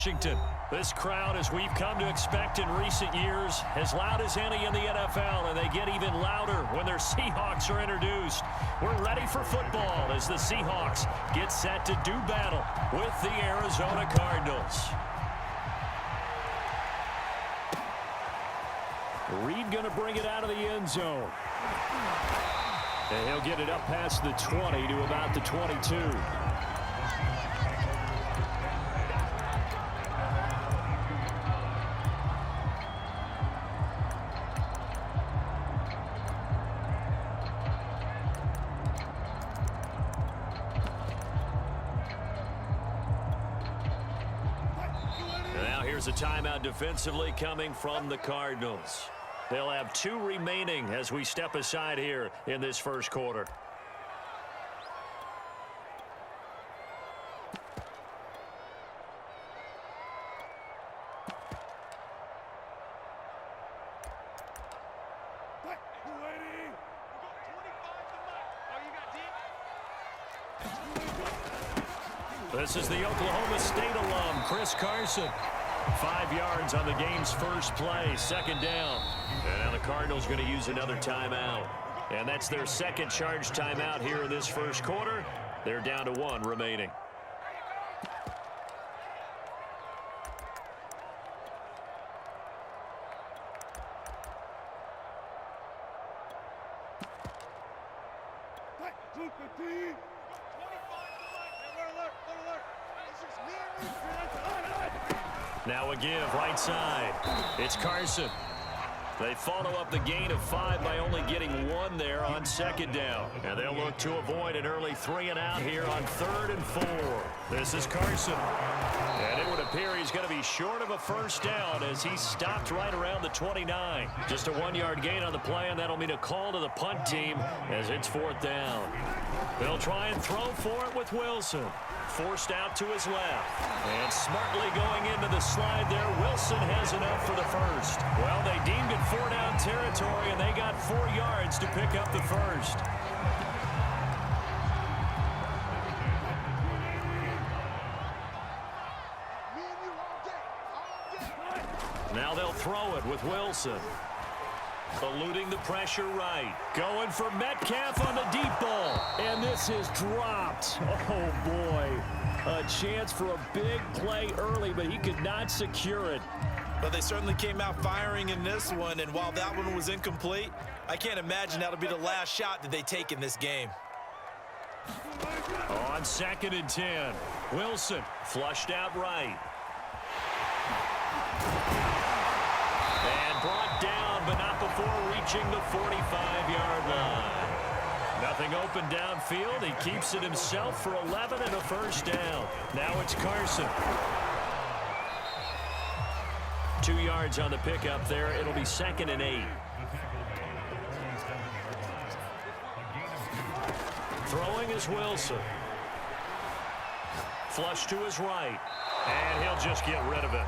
Washington. This crowd, as we've come to expect in recent years, as loud as any in the NFL, and they get even louder when their Seahawks are introduced. We're ready for football as the Seahawks get set to do battle with the Arizona Cardinals. Reed going to bring it out of the end zone. And he'll get it up past the 20 to about the 22. Here's a timeout defensively coming from the Cardinals. They'll have 2 remaining as we step aside here in this first quarter. This is the Oklahoma State alum, Chris Carson. 5 yards on the game's first play, second down. And now the Cardinals going to use another timeout. And that's their second charge timeout here in this first quarter. They're down to 1 remaining. Now a give, right side. It's Carson. They follow up the gain of 5 by only getting 1 there on second down. And they'll look to avoid an early 3 and out here on 3rd and 4. This is Carson. And it would appear he's going to be short of a first down as he stopped right around the 29. Just a 1-yard gain on the play, and that'll mean a call to the punt team as it's 4th down. They'll try and throw for it with Wilson. Forced out to his left. And smartly going into the slide there, Wilson has enough for the first. Well, they deemed it 4-down territory, and they got 4 yards to pick up the first. Now they'll throw it with Wilson. Eluding the pressure right. Going for Metcalf on the deep ball. And this is dropped. Oh, boy. A chance for a big play early, but he could not secure it. But they certainly came out firing in this one, and while that one was incomplete, I can't imagine that'll be the last shot that they take in this game. On 2nd and 10, Wilson flushed out right. And brought down, but not before reaching the 45-yard line. Nothing open downfield. He keeps it himself for 11 and a first down. Now it's Carson. 2 yards on the pickup there. It'll be 2nd and 8. Throwing is Wilson. Flush to his right. And he'll just get rid of it.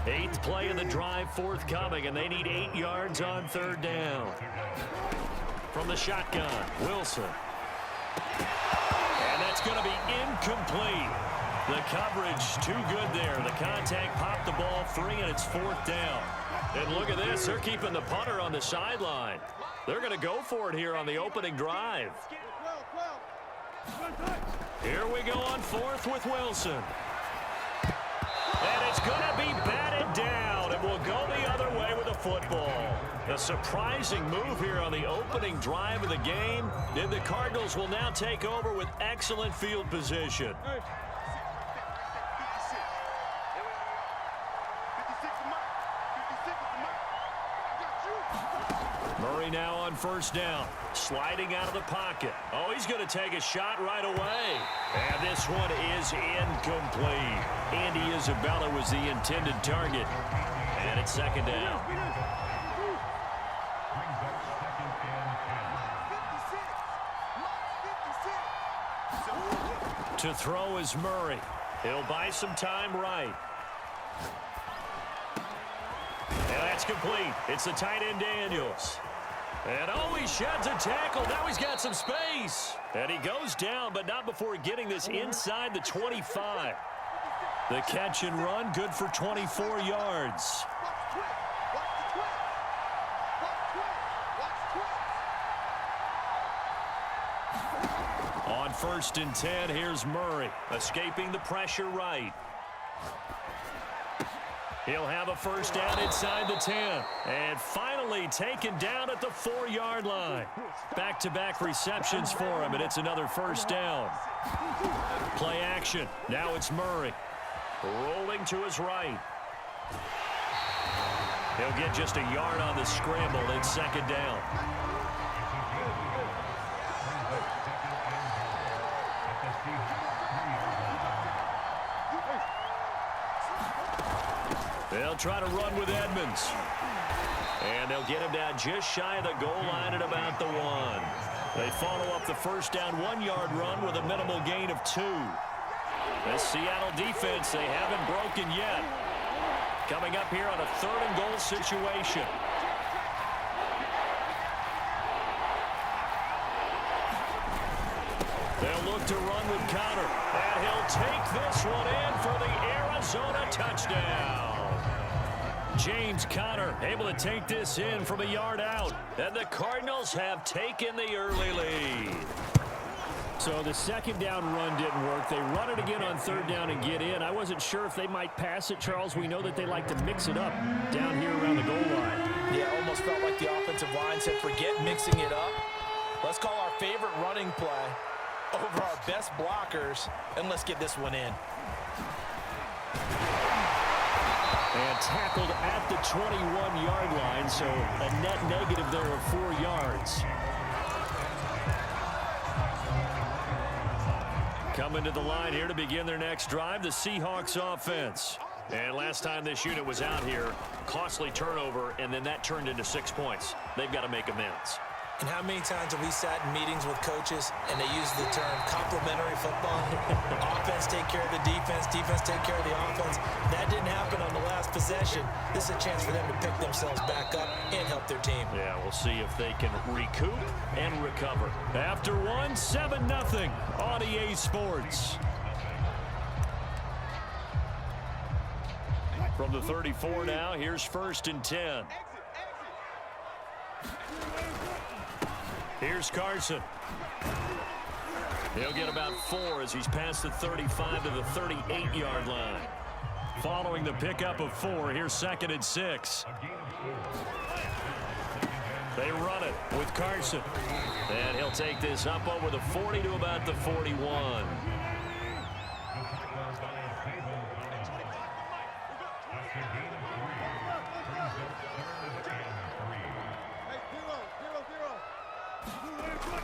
8th play of the drive forthcoming, and they need 8 yards on 3rd down. From the shotgun, Wilson. And that's going to be incomplete. The coverage too good there. The contact popped the ball free, and it's 4th down. And look at this. They're keeping the punter on the sideline. They're going to go for it here on the opening drive. Here we go on 4th with Wilson. And it's going to be batted down, and we'll go the other way with the football. A surprising move here on the opening drive of the game. And the Cardinals will now take over with excellent field position. Murray now on 1st down, sliding out of the pocket. Oh, he's going to take a shot right away. And this one is incomplete. Andy Isabella was the intended target. And it's 2nd down. To throw is Murray. He'll buy some time right. And that's complete. It's the tight end Daniels. And oh, he sheds a tackle. Now he's got some space. And he goes down, but not before getting this inside the 25. The catch and run, good for 24 yards. On 1st and 10, here's Murray, escaping the pressure right. He'll have a first down inside the 10. And finally taken down at the 4-yard line. Back-to-back receptions for him, and it's another first down. Play action. Now it's Murray. Rolling to his right. He'll get just a yard on the scramble in 2nd down. They'll try to run with Edmonds. And they'll get him down just shy of the goal line at about the 1. They follow up the first down 1-yard run with a minimal gain of 2. The Seattle defense, they haven't broken yet. Coming up here on a 3rd and goal situation. They'll look to run with Connor. And he'll take this one in for the Arizona touchdown. James Conner able to take this in from a yard out. And the Cardinals have taken the early lead. So the 2nd down run didn't work. They run it again on 3rd down and get in. I wasn't sure if they might pass it, Charles. We know that they like to mix it up down here around the goal line. Yeah, almost felt like the offensive line said, forget mixing it up. Let's call our favorite running play over our best blockers, and let's get this one in. And tackled at the 21-yard line, so a net negative there of 4 yards. Coming to the line here to begin their next drive, the Seahawks offense. And last time this unit was out here, costly turnover, and then that turned into 6 points. They've got to make amends. And how many times have we sat in meetings with coaches and they use the term complementary football? Offense take care of the defense, defense take care of the offense. That didn't happen on the last possession. This is a chance for them to pick themselves back up and help their team. Yeah, we'll see if they can recoup and recover. After one, 7-0 on EA Sports. From the 34 now, here's 1st and 10. Here's Carson. He'll get about 4 as he's past the 35 to the 38-yard line. Following the pickup of 4, here's 2nd and 6. They run it with Carson. And he'll take this up over the 40 to about the 41.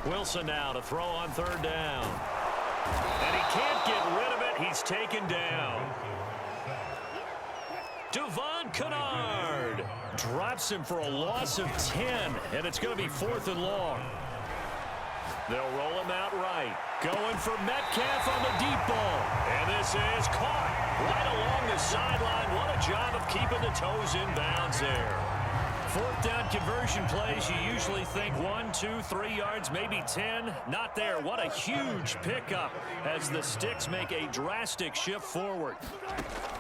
Wilson now to throw on 3rd down. And he can't get rid of it. He's taken down. Devon Kennard drops him for a loss of 10, and it's going to be 4th and long. They'll roll him out right. Going for Metcalf on the deep ball. And this is caught right along the sideline. What a job of keeping the toes in bounds there. 4th down conversion plays, you usually think 1, 2, 3 yards, maybe 10. Not there. What a huge pickup as the Sticks make a drastic shift forward.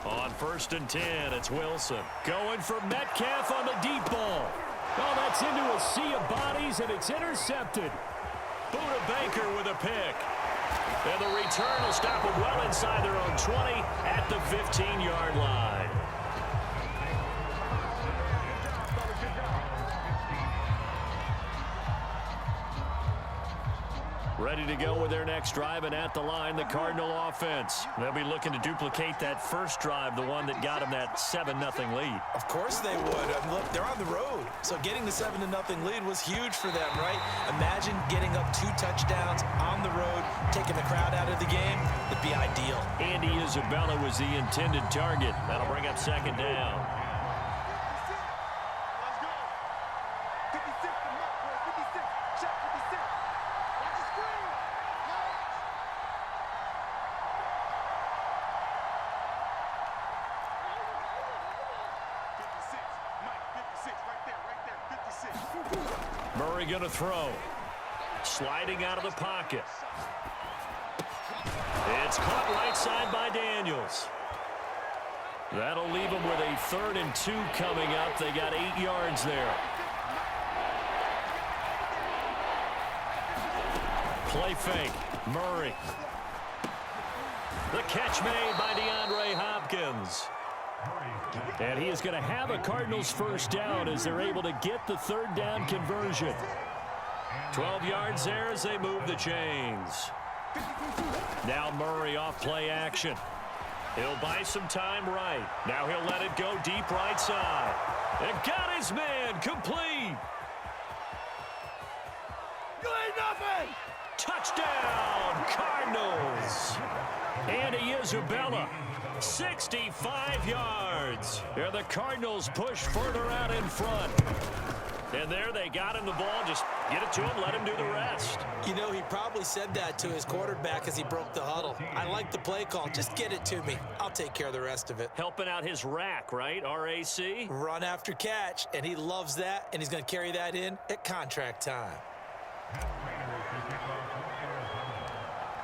On 1st and 10, it's Wilson. Going for Metcalf on the deep ball. Oh, that's into a sea of bodies, and it's intercepted. Buda Baker with a pick. And the return will stop them well inside their own 20 at the 15-yard line. Ready to go with their next drive, and at the line, the Cardinal offense. They'll be looking to duplicate that first drive, the one that got them that 7-0 lead. Of course they would. Look, they're on the road, so getting the 7-0 lead was huge for them, right? Imagine getting up 2 touchdowns on the road, taking the crowd out of the game. It'd be ideal. Andy Isabella was the intended target. That'll bring up 2nd down. Murray going to throw. Sliding out of the pocket. It's caught right side by Daniels. That'll leave them with a 3rd and 2 coming up. They got 8 yards there. Play fake. Murray. The catch made by DeAndre Hopkins. And he is going to have a Cardinals first down as they're able to get the 3rd down conversion. 12 yards there as they move the chains. Now Murray off play action. He'll buy some time right. Now he'll let it go deep right side. And got his man complete. You ain't nothing. Touchdown, Cardinals. Andy Isabella, 65 yards. And the Cardinals push further out in front. And there they got him the ball. Just get it to him, let him do the rest. You know, he probably said that to his quarterback as he broke the huddle. I like the play call. Just get it to me. I'll take care of the rest of it. Helping out his rack, right? RAC? Run after catch, and he loves that, and he's going to carry that in at contract time.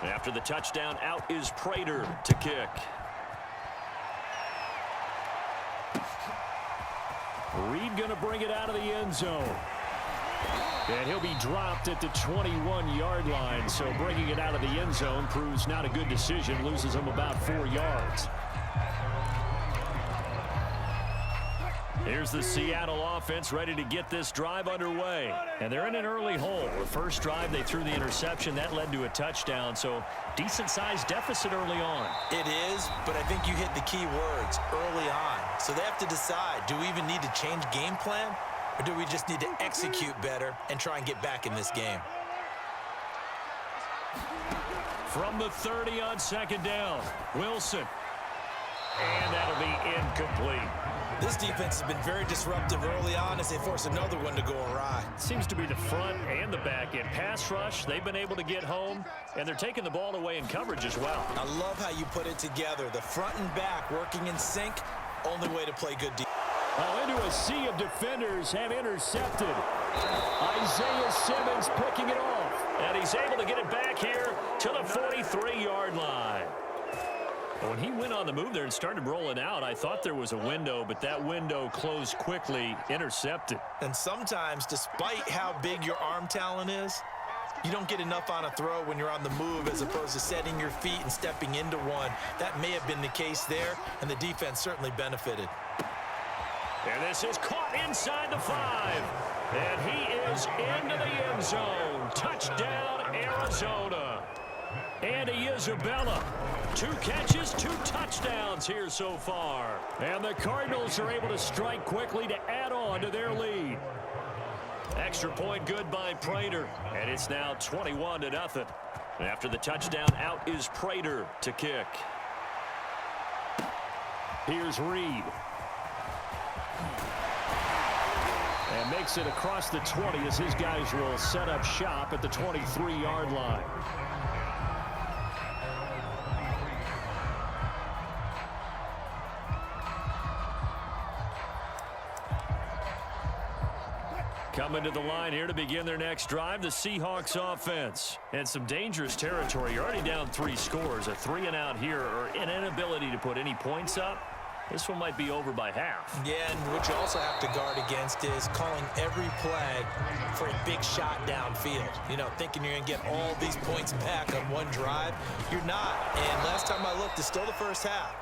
After the touchdown, out is Prater to kick. Reed going to bring it out of the end zone. And he'll be dropped at the 21-yard line. So bringing it out of the end zone proves not a good decision. Loses him about 4 yards. Here's the Seattle offense ready to get this drive underway. And they're in an early hole. The first drive, they threw the interception. That led to a touchdown. So decent-sized deficit early on. It is, but I think you hit the key words early on. So they have to decide, do we even need to change game plan? Or do we just need to execute better and try and get back in this game? From the 30 on 2nd down, Wilson. And that'll be incomplete. This defense has been very disruptive early on as they force another one to go awry. Seems to be the front and the back end. Pass rush, they've been able to get home, and they're taking the ball away in coverage as well. I love how you put it together. The front and back working in sync, only way to play good defense. Oh, into a sea of defenders have intercepted. Isaiah Simmons picking it off. And he's able to get it back here to the 43-yard line. When he went on the move there and started rolling out, I thought there was a window, but that window closed quickly, intercepted. And sometimes, despite how big your arm talent is, you don't get enough on a throw when you're on the move as opposed to setting your feet and stepping into one. That may have been the case there, and the defense certainly benefited. And this is caught inside the 5. And he is into the end zone. Touchdown, Arizona. Andy Isabella. 2 catches, 2 touchdowns here so far. And the Cardinals are able to strike quickly to add on to their lead. Extra point good by Prater. And it's now 21-0. After the touchdown, out is Prater to kick. Here's Reed. And makes it across the 20 as his guys will set up shop at the 23-yard line. Coming to the line here to begin their next drive, the Seahawks offense. And some dangerous territory. You're already down 3 scores. A 3-and-out here, or an inability to put any points up. This one might be over by half. Yeah, and what you also have to guard against is calling every play for a big shot downfield. You know, thinking you're going to get all these points back on one drive. You're not. And last time I looked, it's still the first half.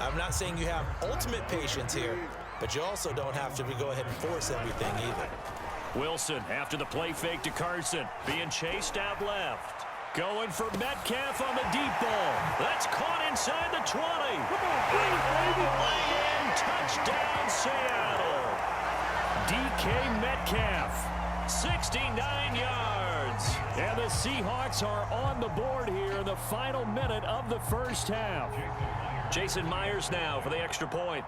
I'm not saying you have ultimate patience here, but you also don't have to go ahead and force everything either. Wilson after the play fake to Carson. Being chased out left. Going for Metcalf on the deep ball. That's caught inside the 20. And all the way in. Touchdown, Seattle. DK Metcalf, 69 yards. And the Seahawks are on the board here in the final minute of the first half. Jason Myers now for the extra point.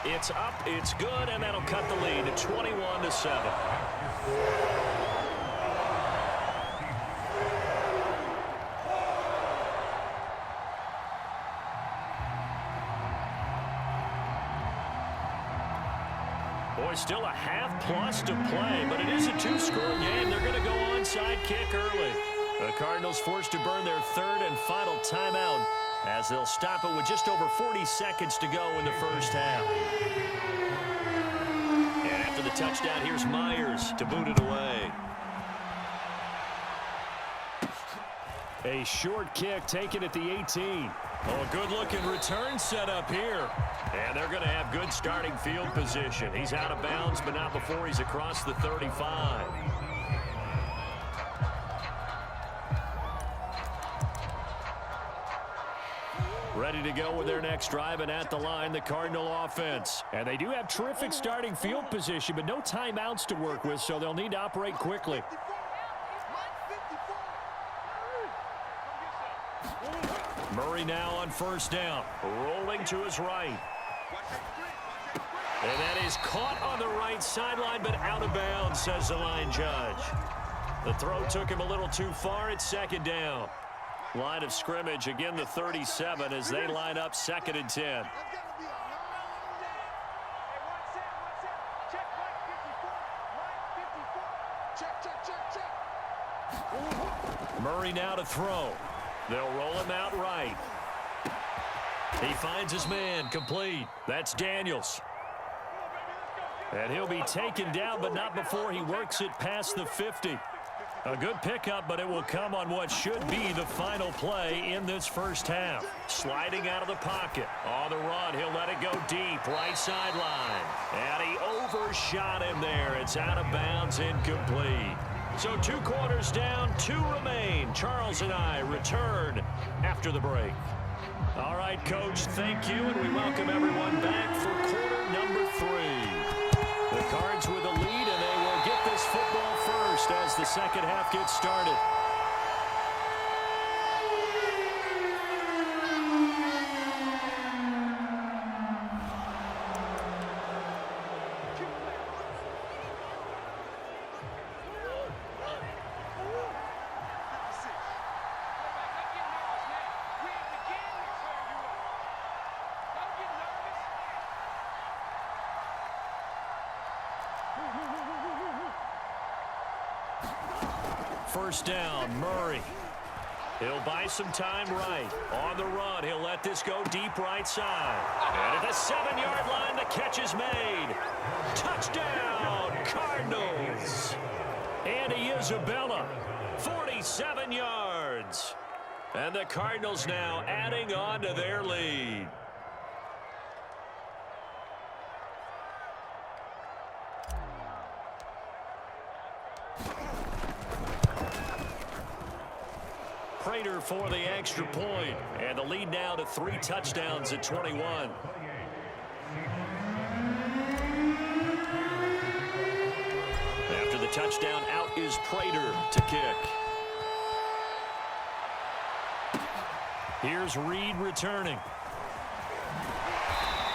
It's up, it's good, and that'll cut the lead to 21-7. Boy, still a half-plus to play, but it is a two-score game. They're going to go onside kick early. The Cardinals forced to burn their third and final timeout as they'll stop it with just over 40 seconds to go in the first half. And after the touchdown, here's Myers to boot it away. A short kick taken at the 18. Oh, a good-looking return set up here. And they're going to have good starting field position. He's out of bounds, but not before he's across the 35. Ready to go with their next drive, and at the line, the Cardinal offense. And they do have terrific starting field position, but no timeouts to work with, so they'll need to operate quickly. Murray now on first down, rolling to his right. And that is caught on the right sideline, but out of bounds, says the line judge. The throw took him a little too far at second down. Line of scrimmage, again the 37 as they line up 2nd and 10. Murray now to throw. They'll roll him out right. He finds his man, complete. That's Daniels. And he'll be taken down, but not before he works it past the 50. A good pickup, but it will come on what should be the final play in this first half. Sliding out of the pocket. On the run, he'll let it go deep, right sideline. And he overshot him there. It's out of bounds, incomplete. So 2 quarters down, 2 remain. Charles and I return after the break. All right, Coach, thank you, and we welcome everyone back for quarter number 3. The Cards with a lead, and they will get this football first as the second half gets started. First down, Murray. He'll buy some time right. On the run, he'll let this go deep right side. And at the 7-yard line, the catch is made. Touchdown, Cardinals. Andy Isabella, 47 yards. And the Cardinals now adding on to their lead. Prater for the extra point, and the lead now to 3 touchdowns at 21. After the touchdown, out is Prater to kick. Here's Reed returning.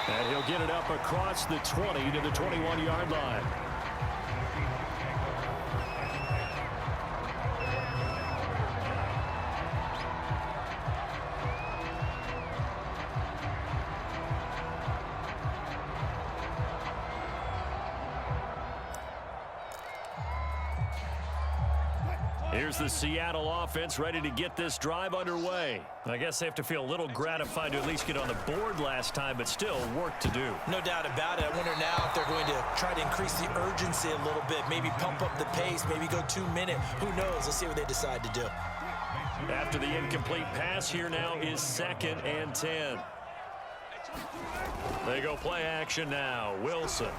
And he'll get it up across the 20 to the 21-yard line. Here's the Seattle offense ready to get this drive underway. I guess they have to feel a little gratified to at least get on the board last time, but still work to do. No doubt about it. I wonder now if they're going to try to increase the urgency a little bit, maybe pump up the pace, maybe go 2-minute. Who knows? Let's see what they decide to do. After the incomplete pass, here now is 2nd and 10. They go play action now. Wilson.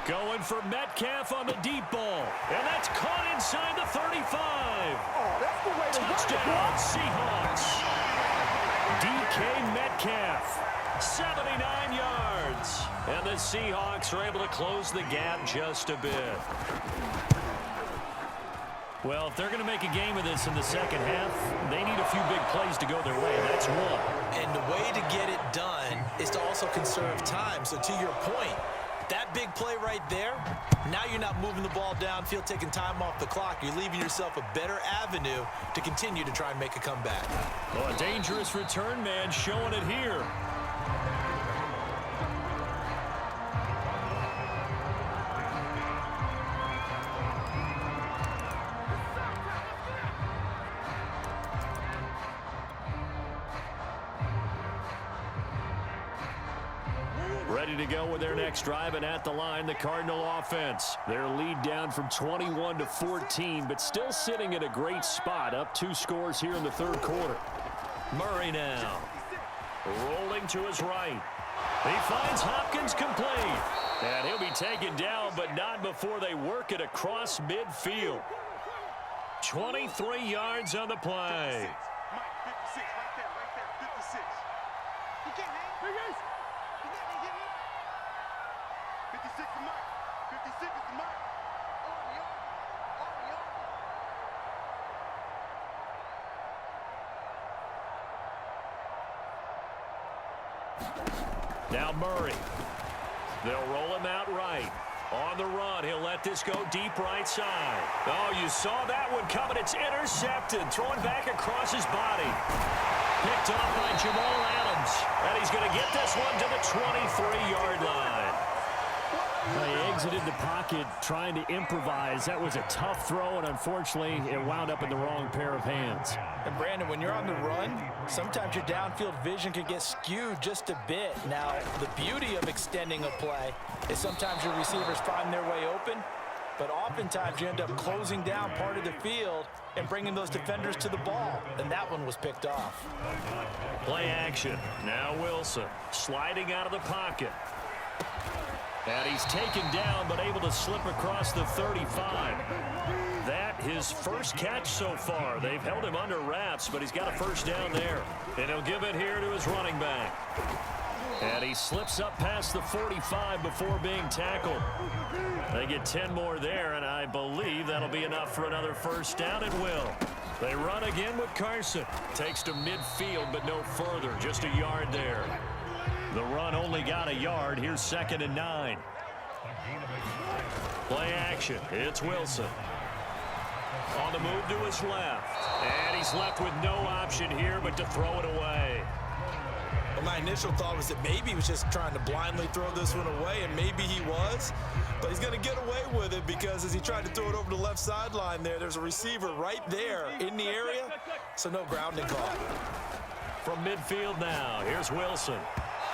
Going for Metcalf on the deep ball. And that's caught inside the 35. Oh, that's the way to Touchdown, Seahawks. DK Metcalf, 79 yards. And the Seahawks are able to close the gap just a bit. Well, if they're going to make a game of this in the second half, they need a few big plays to go their way. That's one. And the way to get it done is to also conserve time. So to your point, that big play right there, now you're not moving the ball downfield, taking time off the clock. You're leaving yourself a better avenue to continue to try and make a comeback. Well, a dangerous return man showing it here. Ready to go with their next drive, and at the line, the Cardinal offense. Their lead down from 21 to 14, but still sitting at a great spot, up 2 scores here in the third quarter. Murray now, rolling to his right. He finds Hopkins complete. And he'll be taken down, but not before they work it across midfield. 23 yards on the play. Now Murray. They'll roll him out right. On the run, he'll let this go deep right side. Oh, you saw that one coming. It's intercepted. Throwing back across his body. Picked off by Jamal Adams. And he's going to get this one to the 23-yard line. He exited the pocket trying to improvise. That was a tough throw, and unfortunately, it wound up in the wrong pair of hands. And Brandon, when you're on the run, sometimes your downfield vision can get skewed just a bit. Now, the beauty of extending a play is sometimes your receivers find their way open, but oftentimes you end up closing down part of the field and bringing those defenders to the ball, and that one was picked off. Play action. Now Wilson sliding out of the pocket. And he's taken down, but able to slip across the 35. That his first catch so far. They've held him under wraps, but he's got a first down there. And he'll give it here to his running back. And he slips up past the 45 before being tackled. They get 10 more there, and I believe that'll be enough for another first down. It will. They run again with Carson. Takes to midfield, but no further. Just a yard there. The run only got a yard. Here's 2nd and 9. Play action. It's Wilson. On the move to his left. And he's left with no option here but to throw it away. Well, my initial thought was that maybe he was just trying to blindly throw this one away, and maybe he was. But he's going to get away with it because as he tried to throw it over the left sideline there's a receiver right there in the area, so no grounding call. From midfield now, here's Wilson.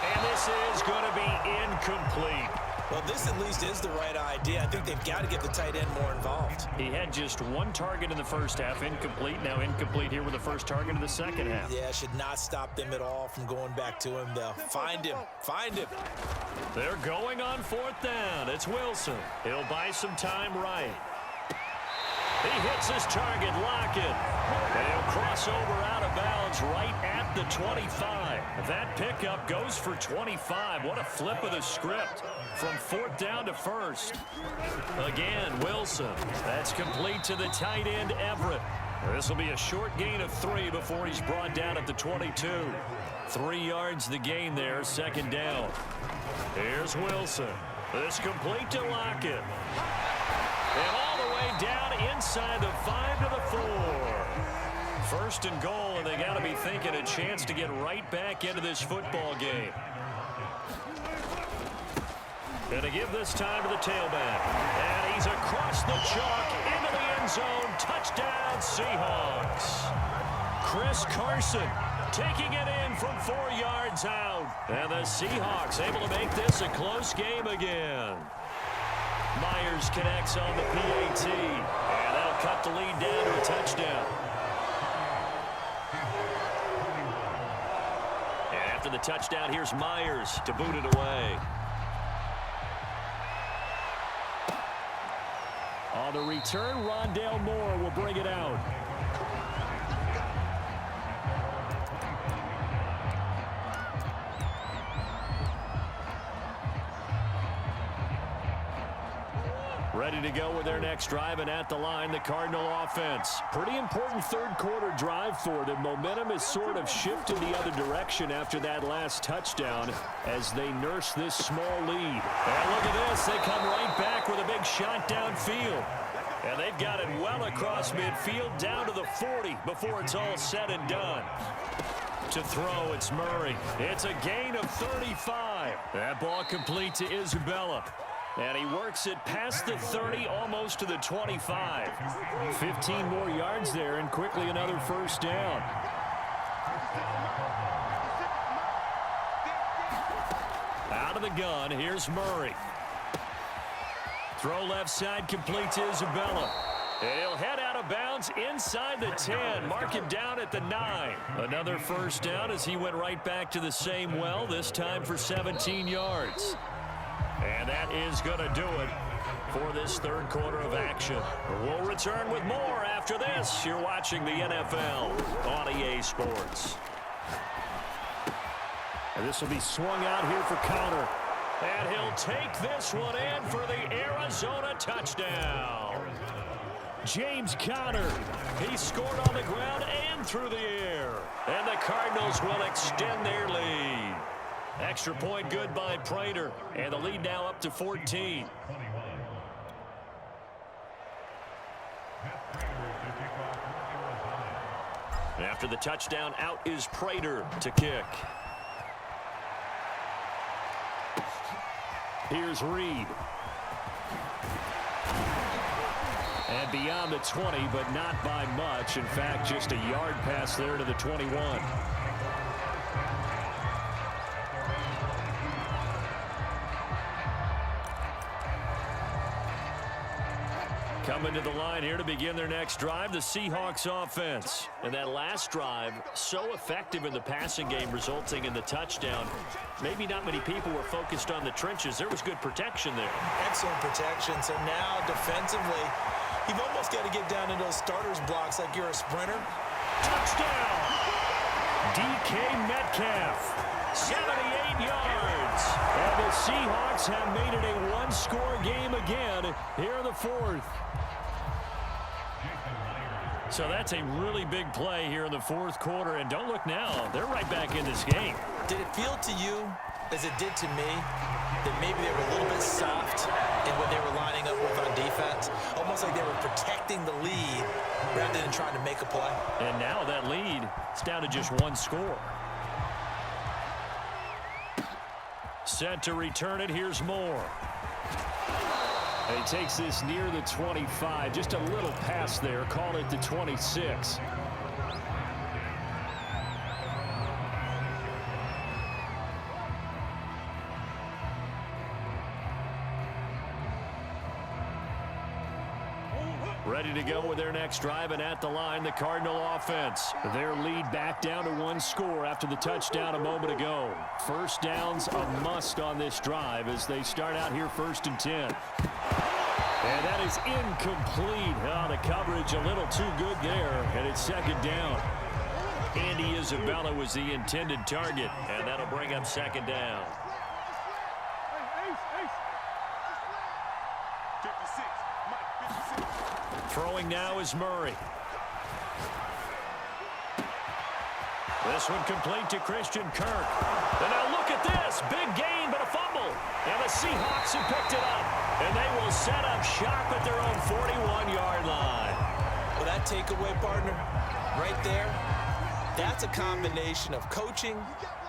And this is going to be incomplete. Well, this at least is the right idea. I think they've got to get the tight end more involved. He had just 1 target in the first half, incomplete. Now incomplete here with the first target in the second half. Yeah, should not stop them at all from going back to him, though. Find him. Find him. They're going on 4th down. It's Wilson. He'll buy some time right. He hits his target, Lockett. And he'll cross over out of bounds right at the 25. That pickup goes for 25. What a flip of the script. From 4th down to 1st. Again, Wilson. That's complete to the tight end, Everett. This will be a short gain of 3 before he's brought down at the 22. 3 yards the gain there, 2nd down. Here's Wilson. This complete to Lockett. And all the way down inside the 5 to the 4. 1st and goal, and they got to be thinking a chance to get right back into this football game. And to give this time to the tailback. And he's across the chalk into the end zone. Touchdown, Seahawks. Chris Carson taking it in from 4 yards out. And the Seahawks able to make this a close game again. Myers connects on the PAT. And that'll cut the lead down to a touchdown. And after the touchdown, here's Myers to boot it away. On the return, Rondale Moore will bring it out. Ready to go with their next drive, and at the line, the Cardinal offense. Pretty important third quarter drive for them. Momentum has sort of shifted the other direction after that last touchdown as they nurse this small lead. And look at this. They come right back with a big shot downfield. And they've got it well across midfield down to the 40 before it's all said and done. To throw, it's Murray. It's a gain of 35. That ball complete to Isabella. And he works it past the 30, almost to the 25. 15 more yards there, and quickly another first down. Out of the gun, here's Murray. Throw left side, complete to Isabella. And he'll head out of bounds inside the 10. Mark it down at the 9. Another first down as he went right back to the same well, this time for 17 yards. And that is going to do it for this third quarter of action. We'll return with more after this. You're watching the NFL on EA Sports. And this will be swung out here for Connor. And he'll take this one in for the Arizona touchdown. James Conner. He scored on the ground and through the air. And the Cardinals will extend their lead. Extra point good by Prater. And the lead now up to 14. After the touchdown, out is Prater to kick. Here's Reed. And beyond the 20, but not by much. In fact, just a yard pass there to the 21. Coming to the line here to begin their next drive, the Seahawks offense. And that last drive, so effective in the passing game, resulting in the touchdown. Maybe not many people were focused on the trenches. There was good protection there. Excellent protection. So now defensively, you've almost got to get down into those starters blocks like you're a sprinter. Touchdown! DK Metcalf, 78 yards. And the Seahawks have made it a one-score game again here in the fourth. So that's a really big play here in the fourth quarter. And don't look now, they're right back in this game. Did it feel to you, as it did to me, that maybe they were a little bit soft in what they were lining up with on defense? Almost like they were protecting the lead rather than trying to make a play. And now that lead is down to just one score. Set to return it. Here's Moore. And he takes this near the 25. Just a little pass there. Call it the 26. Ready to go with their next drive, and at the line, the Cardinal offense. Their lead back down to one score after the touchdown a moment ago. First down's a must on this drive as they start out here 1st and 10. And that is incomplete. Oh, the coverage a little too good there, and it's 2nd down. Andy Isabella was the intended target, and that'll bring up 2nd down. Throwing now is Murray. This one complete to Christian Kirk. And now look at this. Big gain, but a fumble. And the Seahawks have picked it up. And they will set up shop at their own 41-yard line. Well, that takeaway, partner, right there, that's a combination of coaching,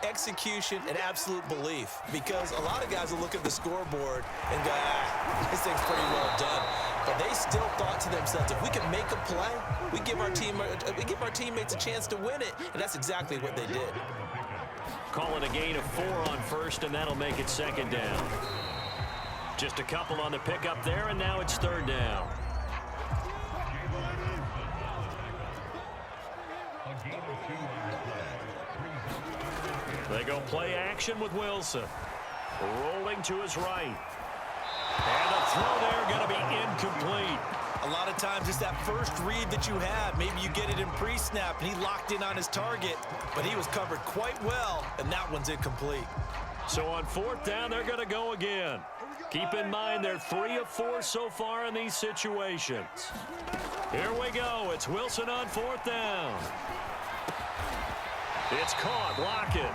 execution, and absolute belief. Because a lot of guys will look at the scoreboard and go, this thing's pretty well done. But they still thought to themselves, if we can make a play, we give our teammates a chance to win it. And that's exactly what they did. Call it a gain of 4 on first, and that'll make it 2nd down. Just a couple on the pickup there, and now it's 3rd down. They go play action with Wilson. Rolling to his right. And the throw there going to be incomplete. A lot of times it's that first read that you have. Maybe you get it in pre-snap, and he locked in on his target, but he was covered quite well, and that one's incomplete. So on 4th down, they're going to go again. Keep in mind they're 3 of 4 so far in these situations. Here we go. It's Wilson on 4th down. It's caught. Lock it.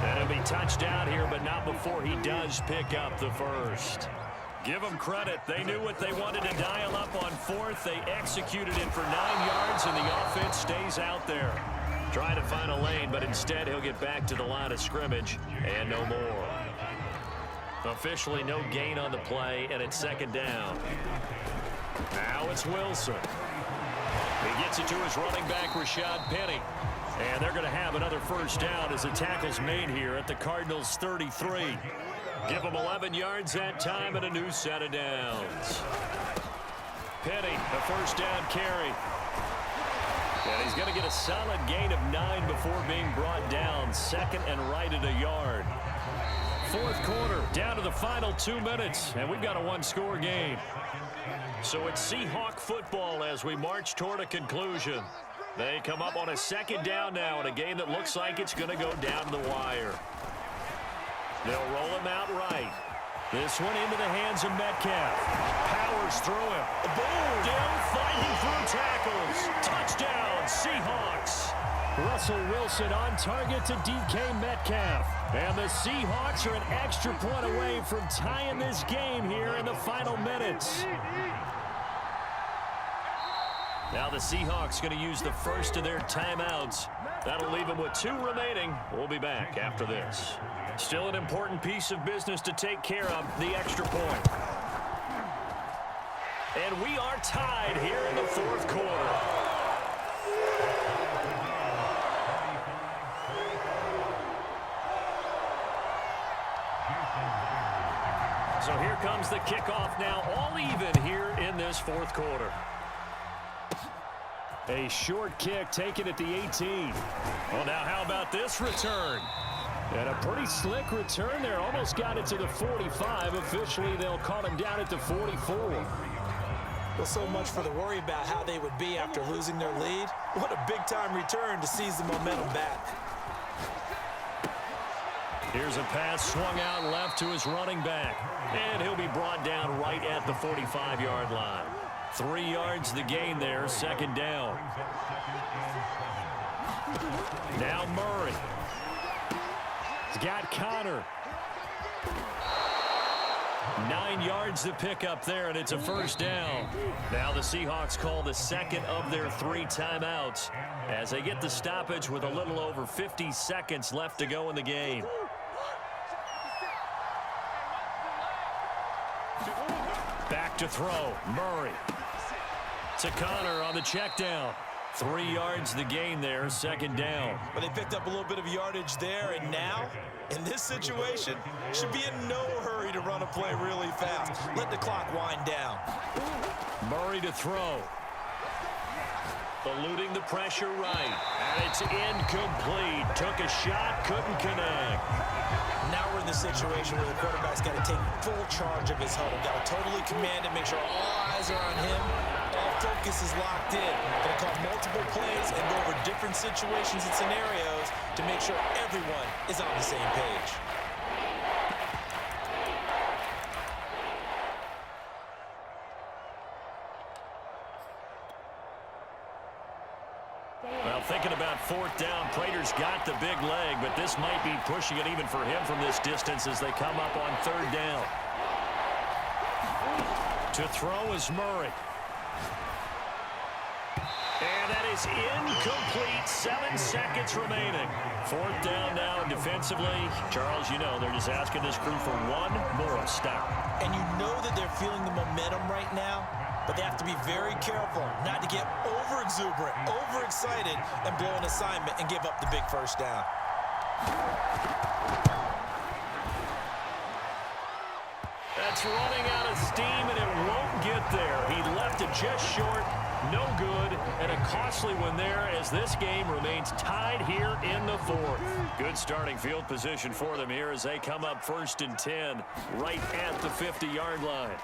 And it'll be touchdown here, but not before he does pick up the first. Give them credit. They knew what they wanted to dial up on 4th. They executed it for 9 yards, and the offense stays out there. Trying to find a lane, but instead he'll get back to the line of scrimmage and no more. Officially no gain on the play, and it's 2nd down. Now it's Wilson. He gets it to his running back, Rashad Penny. And they're going to have another first down as the tackle's made here at the Cardinals' 33. Give him 11 yards that time and a new set of downs. Penny, a first down carry. And he's going to get a solid gain of 9 before being brought down. Second and right at a yard. Fourth quarter, down to the final 2 minutes, and we've got a one-score game. So it's Seahawk football as we march toward a conclusion. They come up on a second down now in a game that looks like it's going to go down to the wire. They'll roll him out right. This one into the hands of Metcalf. Powers through him. Boom! Down, fighting through tackles. Touchdown, Seahawks. Russell Wilson on target to DK Metcalf. And the Seahawks are an extra point away from tying this game here in the final minutes. Now the Seahawks going to use the first of their timeouts. That'll leave them with 2 remaining. We'll be back after this. Still an important piece of business to take care of, the extra point. And we are tied here in the fourth quarter. So here comes the kickoff now, all even here in this fourth quarter. A short kick taken at the 18. Well, now how about this return? And a pretty slick return there. Almost got it to the 45. Officially, they'll call him down at the 44. Well, so much for the worry about how they would be after losing their lead. What a big-time return to seize the momentum back. Here's a pass swung out left to his running back. And he'll be brought down right at the 45-yard line. 3 yards the gain there, second down. Now Murray. He's got Connor. 9 yards to pick up there, and it's a first down. Now the Seahawks call the second of their 3 timeouts as they get the stoppage with a little over 50 seconds left to go in the game. Back to throw, Murray. To Connor on the check down. 3 yards the gain there, second down. But they picked up a little bit of yardage there, and now, in this situation, should be in no hurry to run a play really fast. Let the clock wind down. Murray to throw. Eluding the pressure right. And it's incomplete. Took a shot, couldn't connect. Now we're in the situation where the quarterback's got to take full charge of his huddle. Got to totally command it, make sure all eyes are on him. All focus is locked in. Going to call multiple plays and go over different situations and scenarios to make sure everyone is on the same page. Well, thinking about fourth down, Prater's got the big leg, but this might be pushing it even for him from this distance as they come up on third down. To throw is Murray. And that is incomplete. 7 seconds remaining. Fourth down now defensively. Charles, you know, they're just asking this crew for one more stop. And you know that they're feeling the momentum right now, but they have to be very careful not to get over-exuberant, overexcited, and blow an assignment and give up the big first down. That's running out of steam, and it won't get there. He left it just short. No good, and a costly one there as this game remains tied here in the fourth. Good starting field position for them here as they come up first and 10 right at the 50-yard line.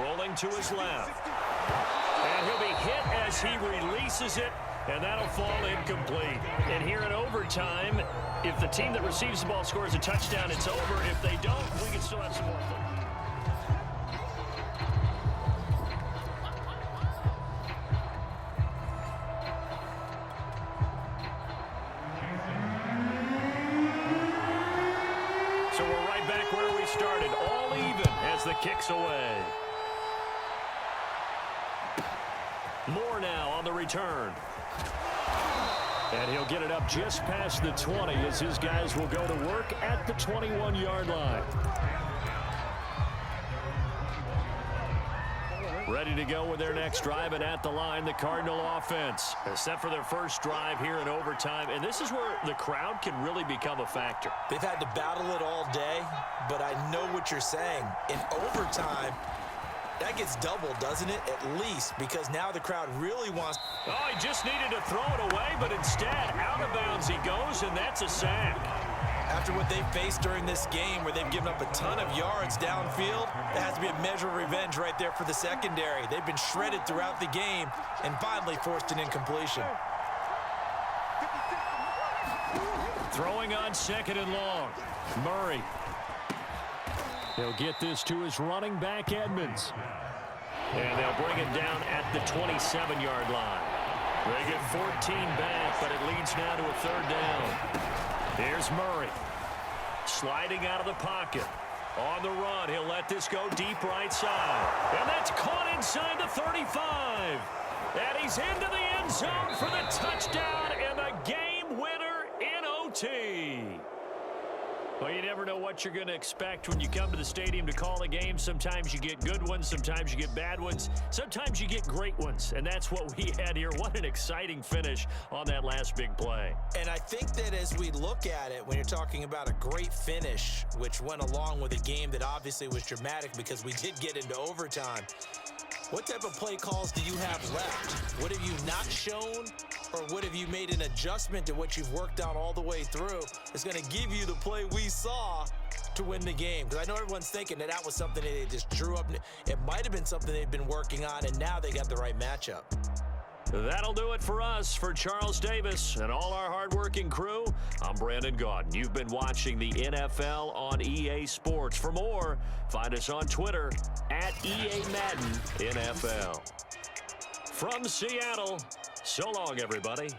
Rolling to his left. And he'll be hit as he releases it, and that'll fall incomplete. And here in overtime, if the team that receives the ball scores a touchdown, it's over. If they don't, we can still have some more fun. So we're right back where we started, all even as the kick's away. Moore now on the return. And he'll get it up just past the 20 as his guys will go to work at the 21-yard line. Ready to go with their next drive, and at the line, the Cardinal offense. Set for their first drive here in overtime, and this is where the crowd can really become a factor. They've had to battle it all day, but I know what you're saying. In overtime, that gets doubled, doesn't it? At least, because now the crowd really wants... Oh, he just needed to throw it away, but instead, out of bounds he goes, and that's a sack. After what they faced during this game where they've given up a ton of yards downfield, that has to be a measure of revenge right there for the secondary. They've been shredded throughout the game and finally forced an incompletion. Throwing on second and long. Murray. He'll get this to his running back, Edmonds. And they'll bring it down at the 27-yard line. They get 14 back, but it leads now to a third down. Here's Murray. Sliding out of the pocket. On the run, he'll let this go deep right side. And that's caught inside the 35. And he's into the end zone for the touchdown and the game winner in OT. Well, you never know what you're going to expect when you come to the stadium to call a game. Sometimes you get good ones. Sometimes you get bad ones. Sometimes you get great ones. And that's what we had here. What an exciting finish on that last big play. And I think that as we look at it, when you're talking about a great finish, which went along with a game that obviously was dramatic because we did get into overtime, what type of play calls do you have left? What have you not shown, or what have you made an adjustment to what you've worked on all the way through that's going to give you the play we saw to win the game? Because I know everyone's thinking that was something that they just drew up. It might have been something they've been working on, and now they got the right matchup. That'll do it for us. For Charles Davis and all our hardworking crew, I'm Brandon Gaudin. You've been watching the NFL on EA Sports. For more, find us on Twitter at EA Madden NFL. From Seattle, so long, everybody.